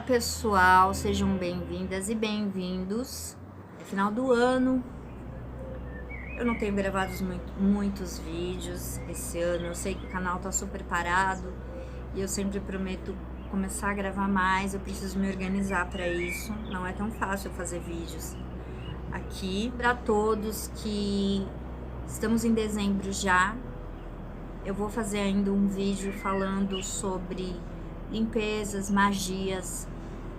pessoal, sejam bem-vindas e bem-vindos. É final do ano, eu não tenho gravado muitos vídeos esse ano. Eu sei que o canal tá super parado e eu sempre prometo começar a gravar mais. Eu preciso me organizar para isso, não é tão fácil fazer vídeos aqui. Para todos que estamos em dezembro já, eu vou fazer ainda um vídeo falando sobre limpezas, magias,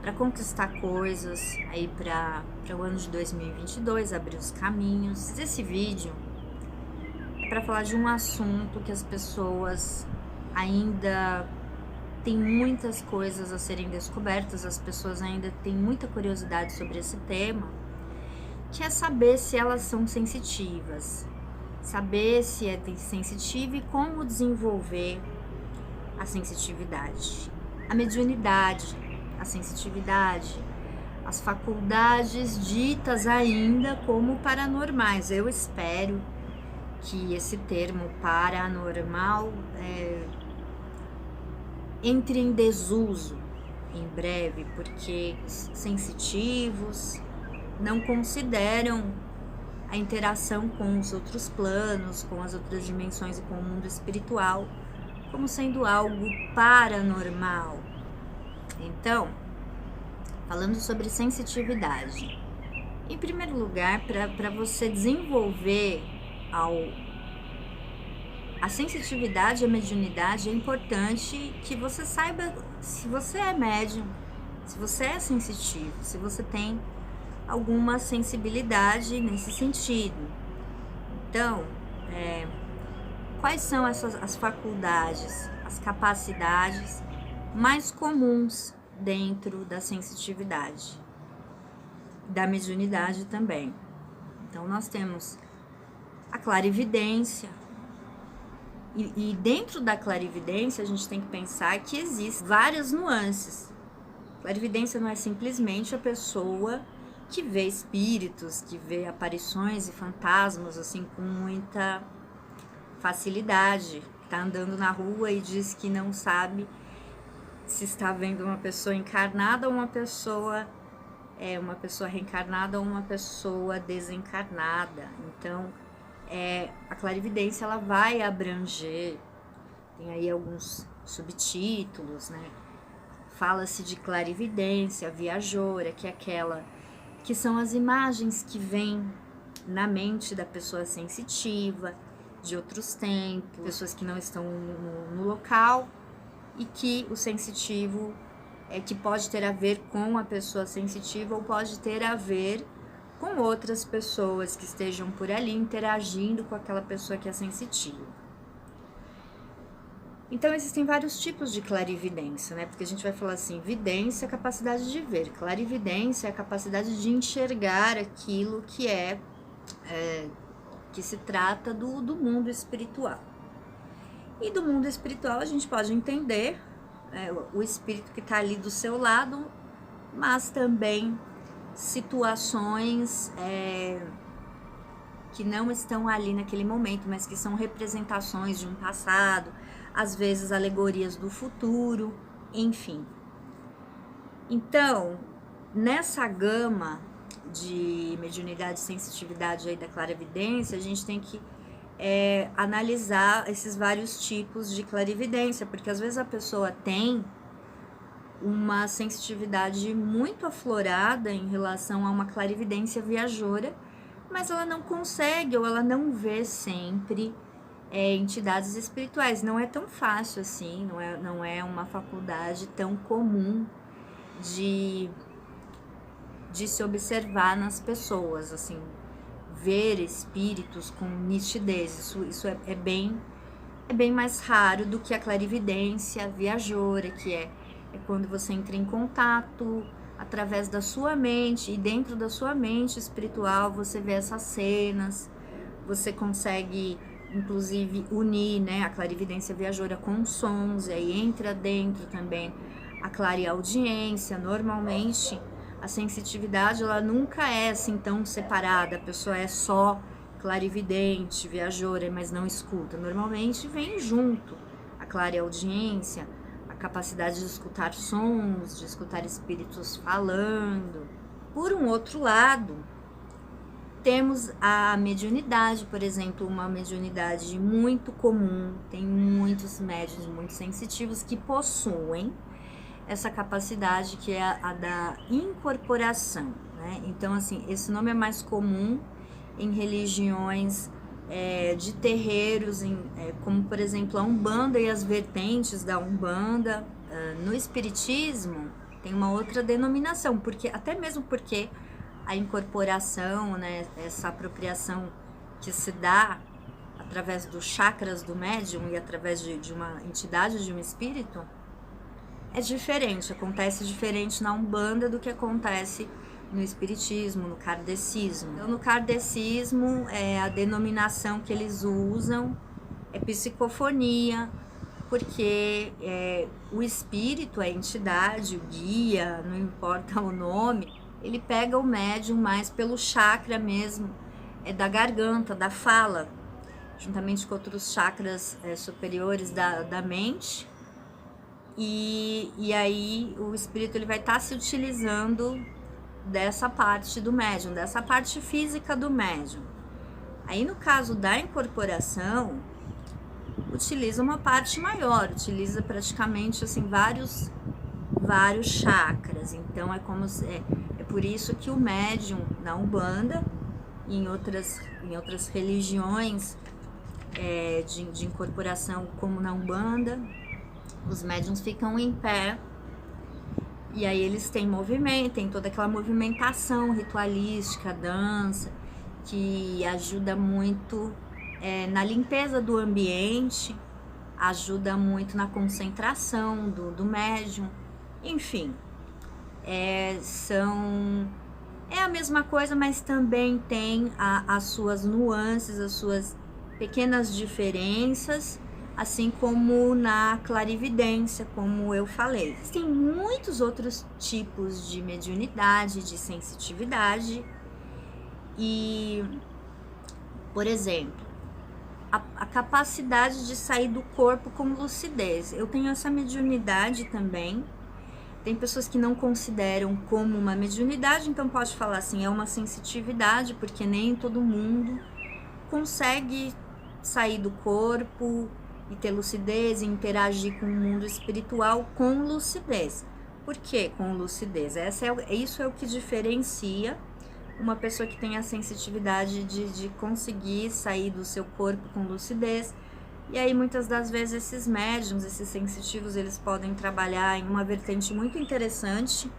para conquistar coisas aí para o ano de 2022, abrir os caminhos. Esse vídeo é para falar de um assunto que as pessoas ainda têm muitas coisas a serem descobertas, as pessoas ainda têm muita curiosidade sobre esse tema, que é saber se elas são sensitivas, saber se é sensitiva e como desenvolver a sensitividade, a mediunidade, a sensitividade, as faculdades ditas ainda como paranormais. Eu espero que esse termo paranormal entre em desuso em breve, porque os sensitivos não consideram a interação com os outros planos, com as outras dimensões e com o mundo espiritual como sendo algo paranormal. Então, falando sobre sensitividade, em primeiro lugar, para você desenvolver a sensitividade, a mediunidade, é importante que você saiba se você é médium, se você é sensitivo, se você tem alguma sensibilidade nesse sentido. Então, quais são as faculdades, as capacidades mais comuns dentro da sensitividade, da mediunidade também? Então, nós temos a clarividência, e dentro da clarividência a gente tem que pensar que existem várias nuances. Clarividência não é simplesmente a pessoa que vê espíritos, que vê aparições e fantasmas assim com muita facilidade, tá andando na rua e diz que não sabe se está vendo uma pessoa encarnada ou uma pessoa reencarnada ou uma pessoa desencarnada. Então, a clarividência ela vai abranger, tem aí alguns subtítulos, né? Fala-se de clarividência viajoura, que é aquela que são as imagens que vêm na mente da pessoa sensitiva, de outros tempos, pessoas que não estão no local, e que o sensitivo que pode ter a ver com a pessoa sensitiva ou pode ter a ver com outras pessoas que estejam por ali interagindo com aquela pessoa que é sensitiva. Então existem vários tipos de clarividência, né? Porque a gente vai falar assim, vidência é a capacidade de ver, clarividência é a capacidade de enxergar aquilo que que se trata do mundo espiritual. E do mundo espiritual a gente pode entender o espírito que está ali do seu lado, mas também situações que não estão ali naquele momento, mas que são representações de um passado, às vezes alegorias do futuro, enfim. Então, nessa gama de mediunidade e sensitividade aí da clarividência, a gente tem que analisar esses vários tipos de clarividência, porque às vezes a pessoa tem uma sensitividade muito aflorada em relação a uma clarividência viajoura, mas ela não consegue ou ela não vê sempre entidades espirituais. Não é tão fácil assim, não é uma faculdade tão comum de se observar nas pessoas, assim, ver espíritos com nitidez. Isso é bem mais raro do que a clarividência viajoura, que é quando você entra em contato através da sua mente, e dentro da sua mente espiritual você vê essas cenas, você consegue inclusive unir, né, a clarividência viajoura com sons, e aí entra dentro também a clareaudiência. Normalmente a sensitividade ela nunca é assim tão separada, a pessoa é só clarividente, viajoura, mas não escuta. Normalmente vem junto a clareaudiência, a capacidade de escutar sons, de escutar espíritos falando. Por um outro lado, temos a mediunidade, por exemplo, uma mediunidade muito comum, tem muitos médiuns muito sensitivos que possuem essa capacidade que é a da incorporação, né? Então, assim, esse nome é mais comum em religiões de terreiros, como, por exemplo, a Umbanda e as vertentes da Umbanda. No Espiritismo tem uma outra denominação, até mesmo porque a incorporação, né, essa apropriação que se dá através dos chakras do médium e através de uma entidade, de um espírito, é diferente, acontece diferente na Umbanda do que acontece no Espiritismo, no Kardecismo. Então, no Kardecismo, a denominação que eles usam é psicofonia, porque o espírito, a entidade, o guia, não importa o nome, ele pega o médium mais pelo chakra mesmo, da garganta, da fala, juntamente com outros chakras superiores da mente. E aí o espírito ele vai estar se utilizando dessa parte do médium, dessa parte física do médium. Aí no caso da incorporação, utiliza uma parte maior, utiliza praticamente assim vários chakras. Então é por isso que o médium na Umbanda e em outras religiões de incorporação, como na Umbanda, os médiuns ficam em pé. E aí eles têm movimento, tem toda aquela movimentação ritualística, dança, que ajuda muito na limpeza do ambiente, ajuda muito na concentração do médium. Enfim, é a mesma coisa, mas também tem as suas nuances, as suas pequenas diferenças, assim como na clarividência, como eu falei. Tem muitos outros tipos de mediunidade, de sensitividade. E, por exemplo, a capacidade de sair do corpo com lucidez. Eu tenho essa mediunidade também. Tem pessoas que não consideram como uma mediunidade, então pode falar assim, é uma sensitividade, porque nem todo mundo consegue sair do corpo e ter lucidez e interagir com o mundo espiritual com lucidez. Por que com lucidez? Isso é o que diferencia uma pessoa que tem a sensitividade de conseguir sair do seu corpo com lucidez. E aí muitas das vezes esses médiums, esses sensitivos, eles podem trabalhar em uma vertente muito interessante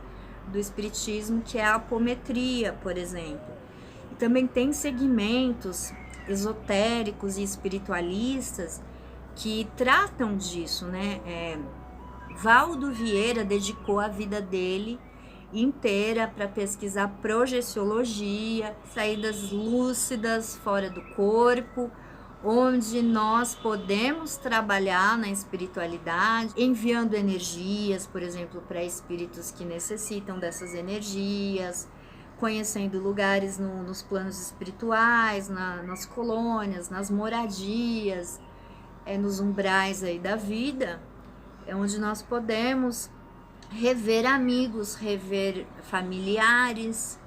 do espiritismo, que é a apometria, por exemplo. E também tem segmentos esotéricos e espiritualistas que tratam disso, né? Valdo Vieira dedicou a vida dele inteira para pesquisar projeciologia, saídas lúcidas fora do corpo, onde nós podemos trabalhar na espiritualidade, enviando energias, por exemplo, para espíritos que necessitam dessas energias, conhecendo lugares nos planos espirituais, nas colônias, nas moradias, nos umbrais aí da vida, onde nós podemos rever amigos, rever familiares,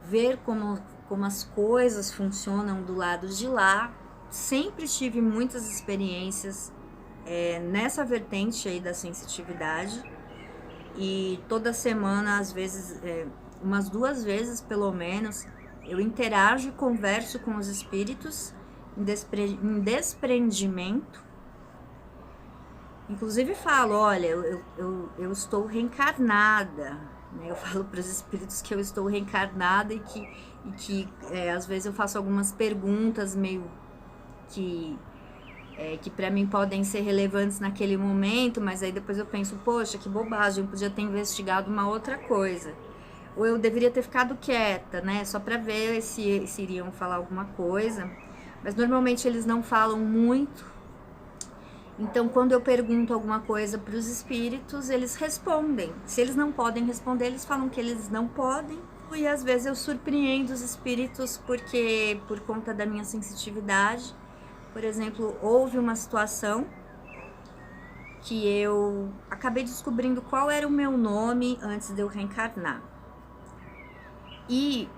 ver como as coisas funcionam do lado de lá. Sempre tive muitas experiências nessa vertente aí da sensitividade, e toda semana, às vezes, umas 2 vezes pelo menos, eu interajo e converso com os espíritos em desprendimento. Inclusive falo, olha, eu estou reencarnada, né? Eu falo para os espíritos que eu estou reencarnada e que às vezes eu faço algumas perguntas meio que para mim podem ser relevantes naquele momento, mas aí depois eu penso, poxa, que bobagem, eu podia ter investigado uma outra coisa. Ou eu deveria ter ficado quieta, né? Só para ver se iriam falar alguma coisa. Mas normalmente eles não falam muito. Então, quando eu pergunto alguma coisa para os espíritos, eles respondem. Se eles não podem responder, eles falam que eles não podem. E às vezes eu surpreendo os espíritos porque, por conta da minha sensitividade, por exemplo, houve uma situação que eu acabei descobrindo qual era o meu nome antes de eu reencarnar. E,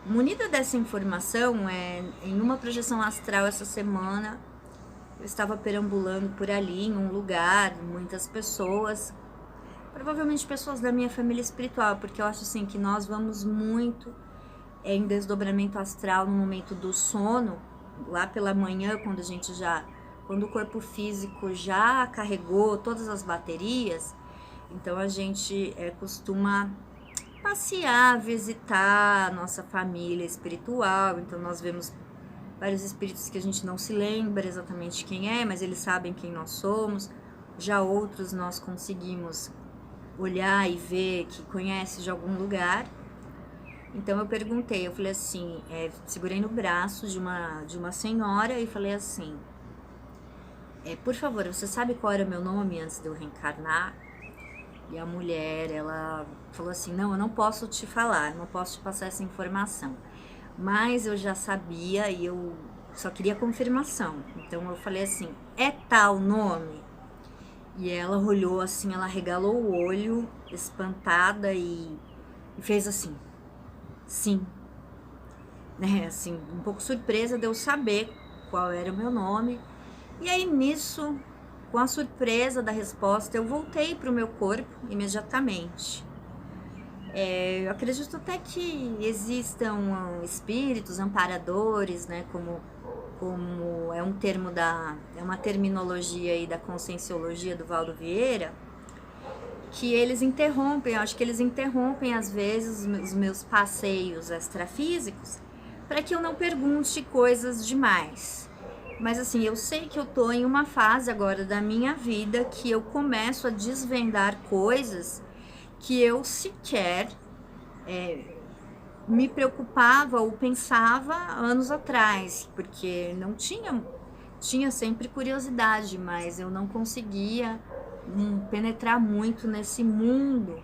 munida dessa informação, em uma projeção astral essa semana, eu estava perambulando por ali, em um lugar, muitas pessoas, provavelmente pessoas da minha família espiritual, porque eu acho assim que nós vamos muito em desdobramento astral no momento do sono, lá pela manhã, quando o corpo físico já carregou todas as baterias, então a gente costuma passear, visitar a nossa família espiritual. Então nós vemos vários espíritos que a gente não se lembra exatamente quem é, mas eles sabem quem nós somos. Já outros nós conseguimos olhar e ver que conhece de algum lugar. Então eu perguntei, eu falei assim, segurei no braço de uma senhora e falei assim, por favor, você sabe qual era meu nome antes de eu reencarnar? E a mulher, ela falou assim, não, eu não posso te falar, não posso te passar essa informação. Mas eu já sabia e eu só queria confirmação. Então eu falei assim, é tal nome? E ela olhou assim, ela regalou o olho, espantada, e fez assim, sim. Né, assim, um pouco surpresa de eu saber qual era o meu nome. E aí nisso, com a surpresa da resposta, eu voltei para o meu corpo imediatamente. Eu acredito até que existam espíritos amparadores, né, como é um termo é uma terminologia aí da conscienciologia do Valdo Vieira, que eles interrompem, eu acho que eles interrompem às vezes os meus passeios extrafísicos para que eu não pergunte coisas demais. Mas assim, eu sei que eu tô em uma fase agora da minha vida que eu começo a desvendar coisas que eu sequer me preocupava ou pensava anos atrás, porque não tinha sempre curiosidade, mas eu não conseguia penetrar muito nesse mundo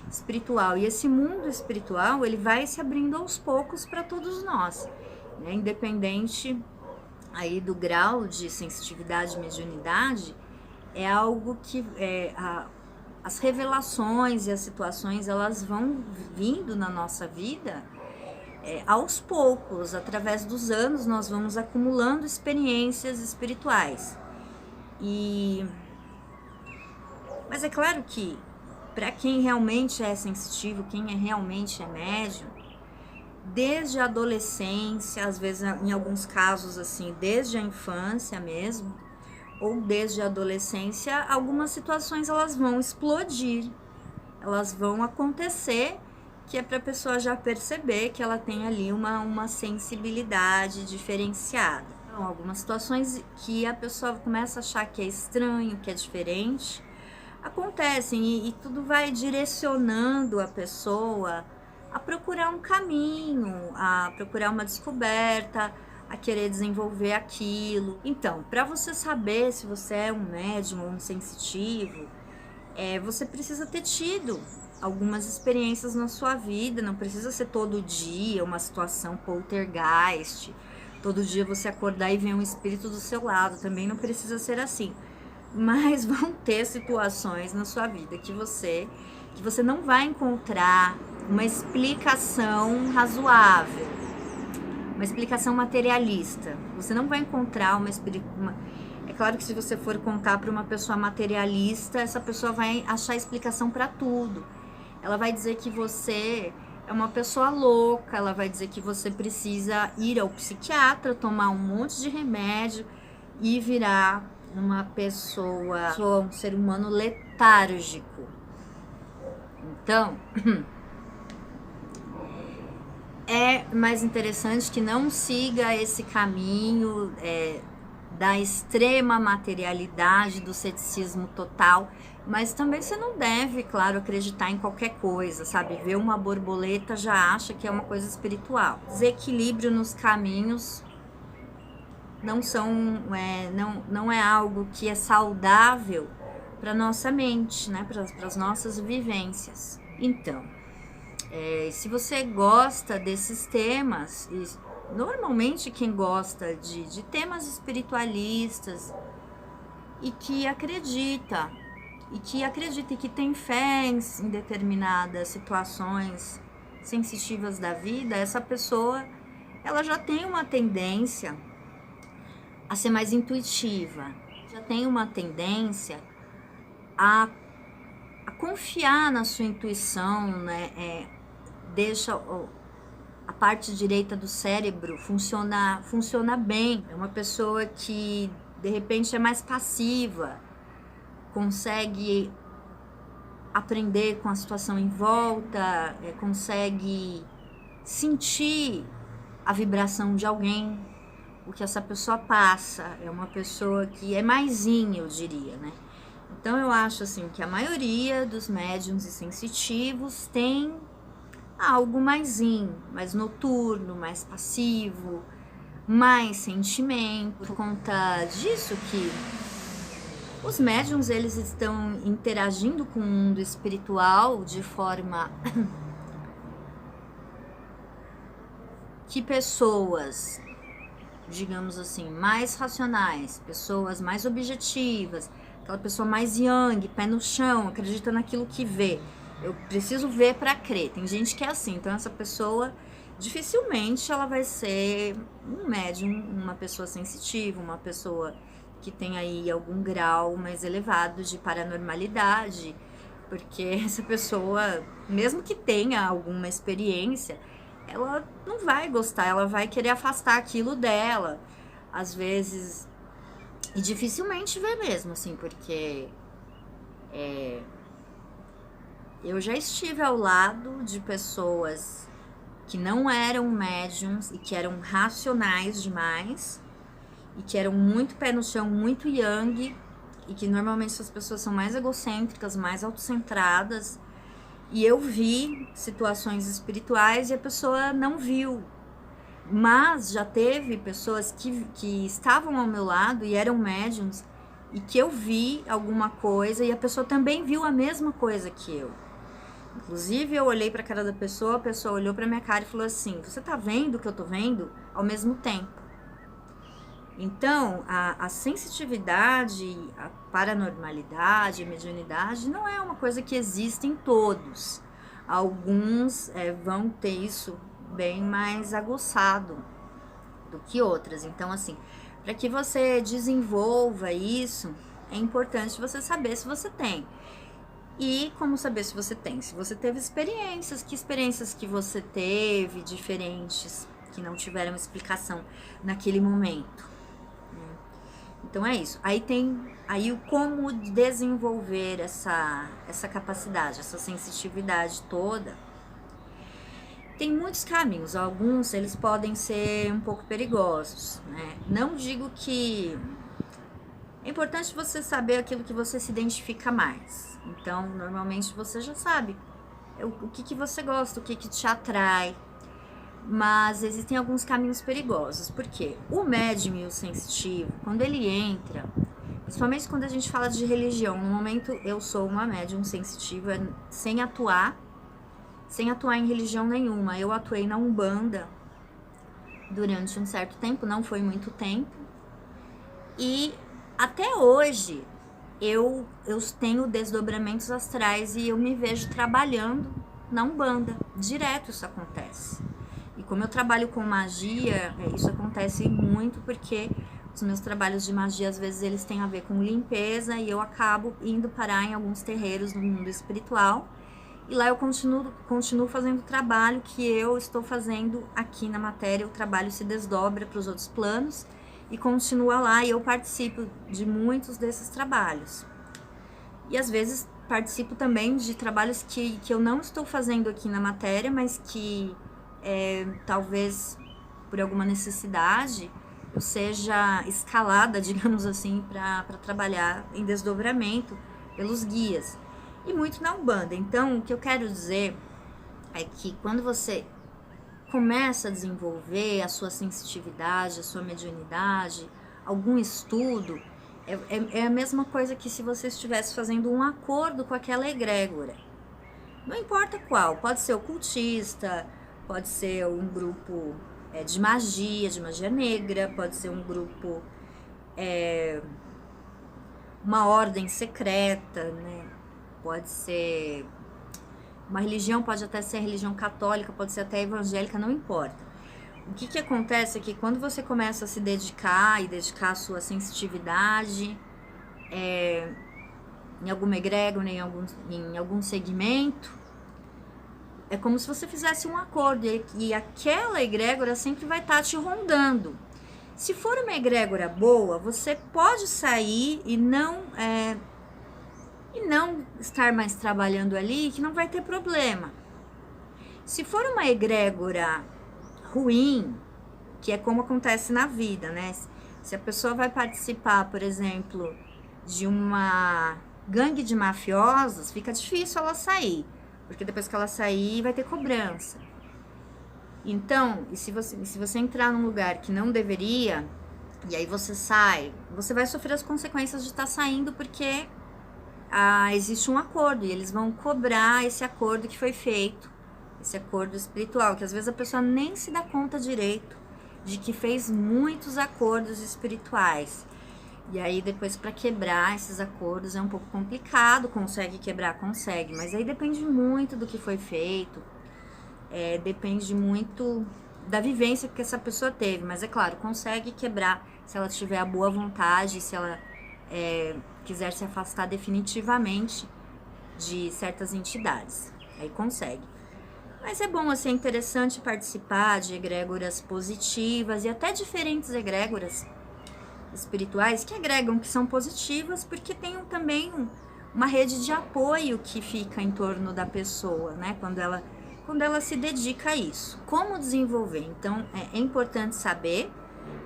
espiritual. E esse mundo espiritual, ele vai se abrindo aos poucos para todos nós, né? Independente aí do grau de sensitividade e mediunidade, é algo que as revelações e as situações, elas vão vindo na nossa vida aos poucos. Através dos anos nós vamos acumulando experiências espirituais. Mas é claro que para quem realmente é sensitivo, quem realmente é médium, desde a adolescência, às vezes em alguns casos assim, desde a infância mesmo, ou desde a adolescência, algumas situações elas vão explodir, elas vão acontecer, que é para a pessoa já perceber que ela tem ali uma sensibilidade diferenciada. Então, algumas situações que a pessoa começa a achar que é estranho, que é diferente, acontecem, e tudo vai direcionando a pessoa a procurar um caminho, a procurar uma descoberta, a querer desenvolver aquilo. Então, para você saber se você é um médium ou um sensitivo, você precisa ter tido algumas experiências na sua vida. Não precisa ser todo dia uma situação poltergeist, todo dia você acordar e ver um espírito do seu lado, também não precisa ser assim. Mas vão ter situações na sua vida que você não vai encontrar uma explicação razoável, uma explicação materialista. Você não vai encontrar É claro que se você for contar para uma pessoa materialista, essa pessoa vai achar explicação para tudo. Ela vai dizer que você é uma pessoa louca, ela vai dizer que você precisa ir ao psiquiatra, tomar um monte de remédio e virar uma pessoa, um ser humano letárgico. Então, é mais interessante que não siga esse caminho da extrema materialidade, do ceticismo total, mas também você não deve, claro, acreditar em qualquer coisa, sabe? Ver uma borboleta já acha que é uma coisa espiritual. Desequilíbrio nos caminhos não é algo que é saudável para nossa mente, né? Para as nossas vivências. Então, se você gosta desses temas, e normalmente quem gosta de temas espiritualistas e que acredita, e que tem fé em determinadas situações sensitivas da vida, essa pessoa, ela já tem uma tendência a ser mais intuitiva, já tem uma tendência a confiar na sua intuição, né? Deixa a parte direita do cérebro funciona bem. É uma pessoa que de repente é mais passiva, consegue aprender com a situação em volta, consegue sentir a vibração de alguém, o que essa pessoa passa. É uma pessoa que é maisinha, eu diria, né? Então eu acho assim que a maioria dos médiums e sensitivos tem algo mais noturno, mais passivo, mais sentimento. Por conta disso que os médiums, eles estão interagindo com o mundo espiritual de forma que pessoas, digamos assim, mais racionais, pessoas mais objetivas, aquela pessoa mais yang, pé no chão, acredita naquilo que vê. Eu preciso ver para crer. Tem gente que é assim, então essa pessoa dificilmente ela vai ser um médium, uma pessoa sensitiva, uma pessoa que tem aí algum grau mais elevado de paranormalidade, porque essa pessoa, mesmo que tenha alguma experiência, ela não vai gostar, ela vai querer afastar aquilo dela, às vezes, e dificilmente vê mesmo, assim, porque eu já estive ao lado de pessoas que não eram médiums e que eram racionais demais, e que eram muito pé no chão, muito yang, e que normalmente essas pessoas são mais egocêntricas, mais autocentradas, e eu vi situações espirituais e a pessoa não viu. Mas já teve pessoas que estavam ao meu lado e eram médiums, e que eu vi alguma coisa e a pessoa também viu a mesma coisa que eu. Inclusive eu olhei pra cara da pessoa, a pessoa olhou pra minha cara e falou assim: você tá vendo o que eu tô vendo? Ao mesmo tempo. Então, a sensitividade, a paranormalidade, a mediunidade não é uma coisa que existe em todos. Alguns vão ter isso bem mais aguçado do que outras. Então, assim, para que você desenvolva isso, é importante você saber se você tem. E como saber se você tem? Se você teve experiências, que experiências que você teve diferentes, que não tiveram explicação naquele momento. Então é isso. Aí tem o como desenvolver essa capacidade, essa sensitividade toda. Tem muitos caminhos, alguns eles podem ser um pouco perigosos, né? Não digo que... É importante você saber aquilo que você se identifica mais. Então, normalmente você já sabe o que você gosta, o que te atrai. Mas existem alguns caminhos perigosos, porque o médium e o sensitivo, quando ele entra, principalmente quando a gente fala de religião, no momento eu sou uma médium sensitiva sem atuar em religião nenhuma. Eu atuei na Umbanda durante um certo tempo, não foi muito tempo, e até hoje eu tenho desdobramentos astrais e eu me vejo trabalhando na Umbanda, direto isso acontece. E como eu trabalho com magia, isso acontece muito porque os meus trabalhos de magia, às vezes, eles têm a ver com limpeza e eu acabo indo parar em alguns terreiros no mundo espiritual. E lá eu continuo fazendo o trabalho que eu estou fazendo aqui na matéria. O trabalho se desdobra para os outros planos e continua lá, e eu participo de muitos desses trabalhos. E às vezes participo também de trabalhos que eu não estou fazendo aqui na matéria, mas que... talvez por alguma necessidade eu seja escalada, digamos assim, para trabalhar em desdobramento pelos guias, e muito na Umbanda. Então, o que eu quero dizer é que quando você começa a desenvolver a sua sensitividade, a sua mediunidade, algum estudo, é a mesma coisa que se você estivesse fazendo um acordo com aquela egrégora. Não importa qual, pode ser ocultista, pode ser um grupo de magia negra, pode ser um grupo uma ordem secreta, né? Pode ser uma religião, pode até ser religião católica, pode ser até evangélica, não importa. O que acontece é que quando você começa a se dedicar e dedicar a sua sensitividade em alguma egrégora, em algum segmento, é como se você fizesse um acordo e aquela egrégora sempre vai estar te rondando. Se for uma egrégora boa, você pode sair e não estar mais trabalhando ali, que não vai ter problema. Se for uma egrégora ruim, que é como acontece na vida, né? Se a pessoa vai participar, por exemplo, de uma gangue de mafiosos, fica difícil ela sair, porque depois que ela sair, vai ter cobrança. Então, e se você entrar num lugar que não deveria, e aí você sai, você vai sofrer as consequências de estar saindo, porque existe um acordo, e eles vão cobrar esse acordo que foi feito, esse acordo espiritual, que às vezes a pessoa nem se dá conta direito de que fez muitos acordos espirituais. E aí depois, para quebrar esses acordos é um pouco complicado. Consegue quebrar? Consegue, mas aí depende muito do que foi feito, depende muito da vivência que essa pessoa teve, mas é claro, consegue quebrar se ela tiver a boa vontade, se ela quiser se afastar definitivamente de certas entidades, aí consegue. Mas é bom, assim, é interessante participar de egrégoras positivas e até diferentes egrégoras espirituais que agregam, que são positivas, porque tem também uma rede de apoio que fica em torno da pessoa, né? Quando ela se dedica a isso. Como desenvolver? Então, é importante saber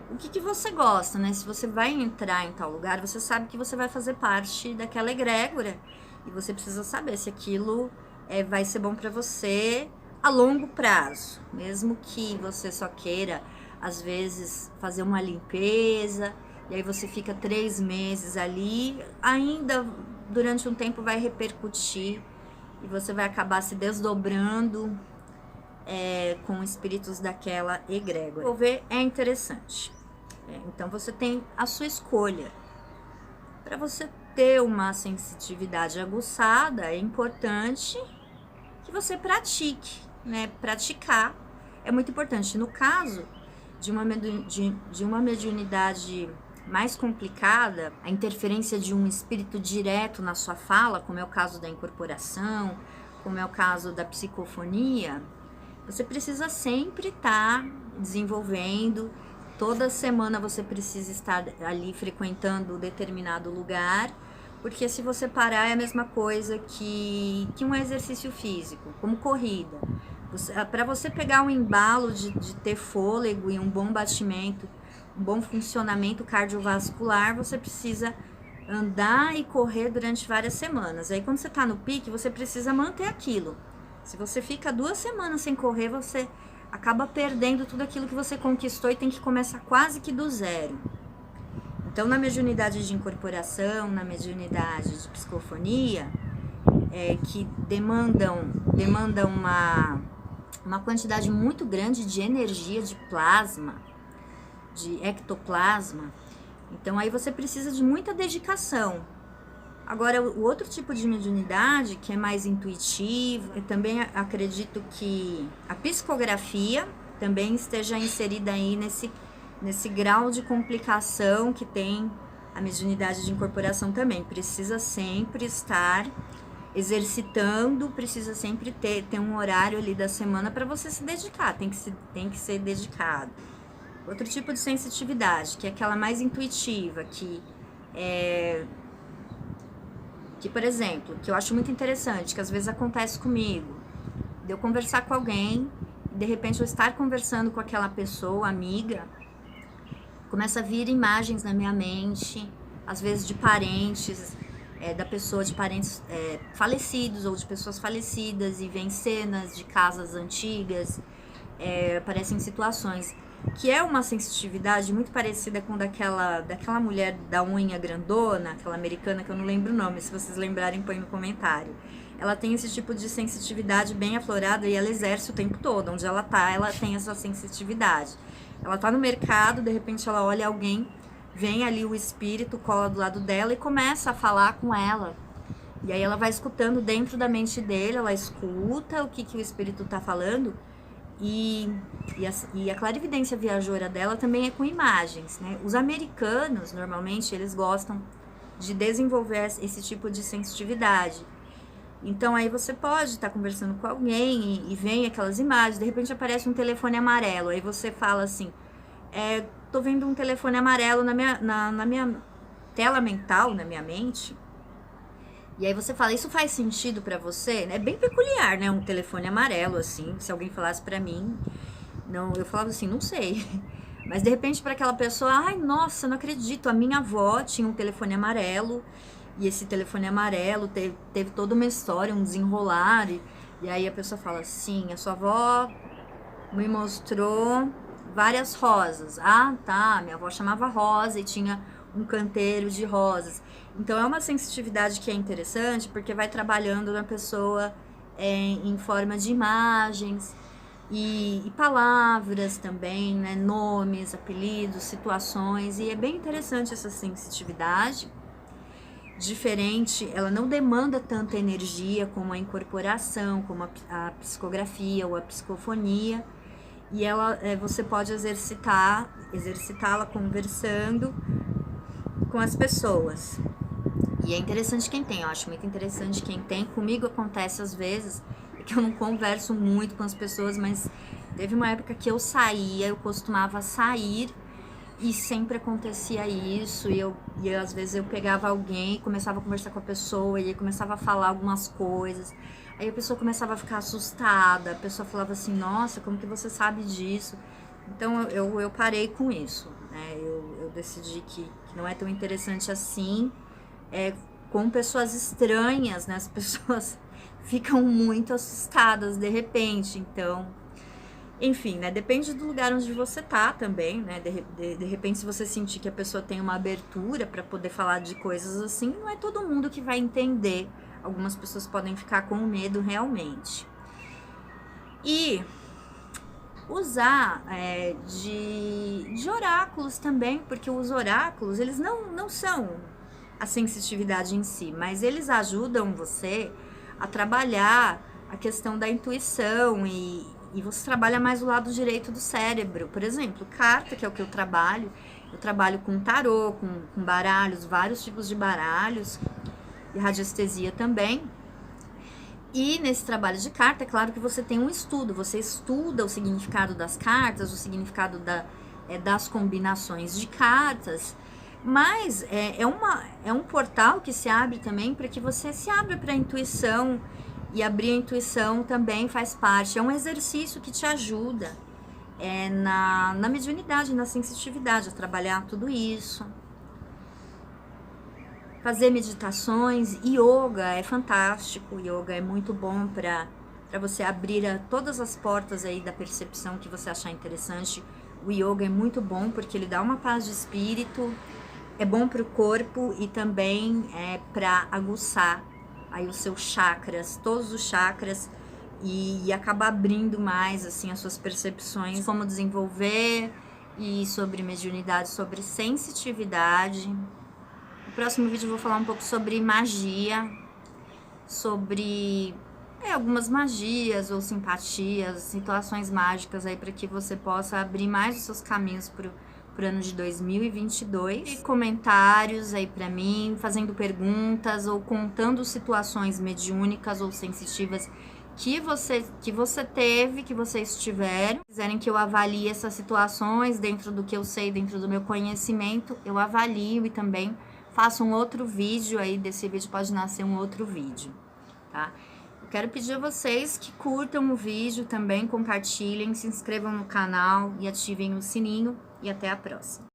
o que você gosta, né? Se você vai entrar em tal lugar, você sabe que você vai fazer parte daquela egrégora e você precisa saber se aquilo vai ser bom para você a longo prazo, mesmo que você só queira, às vezes, fazer uma limpeza, e aí você fica 3 meses ali, ainda durante um tempo vai repercutir e você vai acabar se desdobrando com espíritos daquela egrégora. Vou ver, é interessante. Então você tem a sua escolha. Para você ter uma sensitividade aguçada, é importante que você pratique, né? Praticar é muito importante. No caso de uma mediunidade mais complicada, a interferência de um espírito direto na sua fala, como é o caso da incorporação, como é o caso da psicofonia, você precisa sempre estar desenvolvendo. Toda semana você precisa estar ali frequentando determinado lugar, porque se você parar é a mesma coisa que um exercício físico, como corrida. Para você pegar um embalo de ter fôlego e um bom batimento, um bom funcionamento cardiovascular, você precisa andar e correr durante várias semanas. Aí quando você está no pique, você precisa manter aquilo. Se você fica 2 semanas sem correr, você acaba perdendo tudo aquilo que você conquistou e tem que começar quase que do zero. Então, na mediunidade de incorporação, na mediunidade de psicofonia, que demandam uma quantidade muito grande de energia, de plasma, de ectoplasma, então aí você precisa de muita dedicação. Agora, o outro tipo de mediunidade, que é mais intuitivo, eu também acredito que a psicografia também esteja inserida aí nesse grau de complicação que tem a mediunidade de incorporação também. Precisa sempre estar exercitando, precisa sempre ter um horário ali da semana para você se dedicar, tem que ser dedicado. Outro tipo de sensitividade, que é aquela mais intuitiva, que, por exemplo, que eu acho muito interessante, que às vezes acontece comigo, de eu conversar com alguém, de repente eu estar conversando com aquela pessoa, amiga, começa a vir imagens na minha mente, às vezes de parentes, da pessoa, de parentes falecidos ou de pessoas falecidas, e vem cenas de casas antigas, aparecem situações, que é uma sensitividade muito parecida com daquela mulher da unha grandona, aquela americana que eu não lembro o nome, se vocês lembrarem põe no comentário. Ela tem esse tipo de sensitividade bem aflorada e ela exerce o tempo todo, onde ela tá, ela tem essa sensitividade. Ela tá no mercado, de repente ela olha alguém vem ali o espírito, cola do lado dela e começa a falar com ela. E aí ela vai escutando dentro da mente dele, ela escuta o que o espírito tá falando. E a clarividência viajoura dela também é com imagens, né? Os americanos, normalmente, eles gostam de desenvolver esse tipo de sensitividade. Então, aí você pode estar conversando com alguém e vem aquelas imagens, de repente aparece um telefone amarelo, aí você fala assim, tô vendo um telefone amarelo na minha tela mental, na minha mente. E aí você fala, isso faz sentido pra você? É bem peculiar, né? Um telefone amarelo, assim, se alguém falasse pra mim, não, eu falava assim, não sei. Mas de repente para aquela pessoa, ai, nossa, não acredito, a minha avó tinha um telefone amarelo, e esse telefone amarelo teve toda uma história, um desenrolar, e aí a pessoa fala, sim, a sua avó me mostrou várias rosas. Ah, tá, minha avó chamava Rosa e tinha um canteiro de rosas. Então é uma sensitividade que é interessante porque vai trabalhando na pessoa em forma de imagens e palavras também, né? Nomes, apelidos, situações, e é bem interessante essa sensitividade. Diferente, ela não demanda tanta energia como a incorporação, como a psicografia ou a psicofonia, e ela, você pode exercitá-la conversando com as pessoas. E é interessante quem tem, eu acho muito interessante quem tem. Comigo acontece às vezes que eu não converso muito com as pessoas, mas teve uma época que eu saía, eu costumava sair e sempre acontecia isso, e às vezes eu pegava alguém, começava a conversar com a pessoa, e aí começava a falar algumas coisas, aí a pessoa começava a ficar assustada, a pessoa falava assim, nossa, como que você sabe disso? Então eu parei com isso, né? Eu decidi que não é tão interessante assim, com pessoas estranhas, né? As pessoas ficam muito assustadas de repente, então... Enfim, né? Depende do lugar onde você tá também, né? De repente, se você sentir que a pessoa tem uma abertura para poder falar de coisas assim, não é todo mundo que vai entender. Algumas pessoas podem ficar com medo realmente. E usar de oráculos também, porque os oráculos, eles não são a sensitividade em si, mas eles ajudam você a trabalhar a questão da intuição e você trabalha mais o lado direito do cérebro. Por exemplo, carta, que é o que eu trabalho com tarô, com baralhos, vários tipos de baralhos, e radiestesia também. E nesse trabalho de carta, é claro que você tem um estudo, você estuda o significado das cartas, o significado das combinações de cartas, mas é um portal que se abre também para que você se abra para a intuição, e abrir a intuição também faz parte, é um exercício que te ajuda na mediunidade, na sensitividade, a trabalhar tudo isso. Fazer meditações, yoga é fantástico, yoga é muito bom para você abrir todas as portas aí da percepção que você achar interessante. O yoga é muito bom porque ele dá uma paz de espírito, é bom para o corpo e também é para aguçar aí os seus chakras, todos os chakras, e acaba abrindo mais assim as suas percepções, como desenvolver, e sobre mediunidade, sobre sensitividade. No próximo vídeo eu vou falar um pouco sobre magia, sobre algumas magias ou simpatias, situações mágicas aí para que você possa abrir mais os seus caminhos pro ano de 2022. E comentários aí para mim, fazendo perguntas ou contando situações mediúnicas ou sensitivas que você teve, que vocês tiveram. Se quiserem que eu avalie essas situações dentro do que eu sei, dentro do meu conhecimento, eu avalio e também faço um outro vídeo aí, desse vídeo pode nascer um outro vídeo, tá? Eu quero pedir a vocês que curtam o vídeo também, compartilhem, se inscrevam no canal e ativem o sininho, e até a próxima.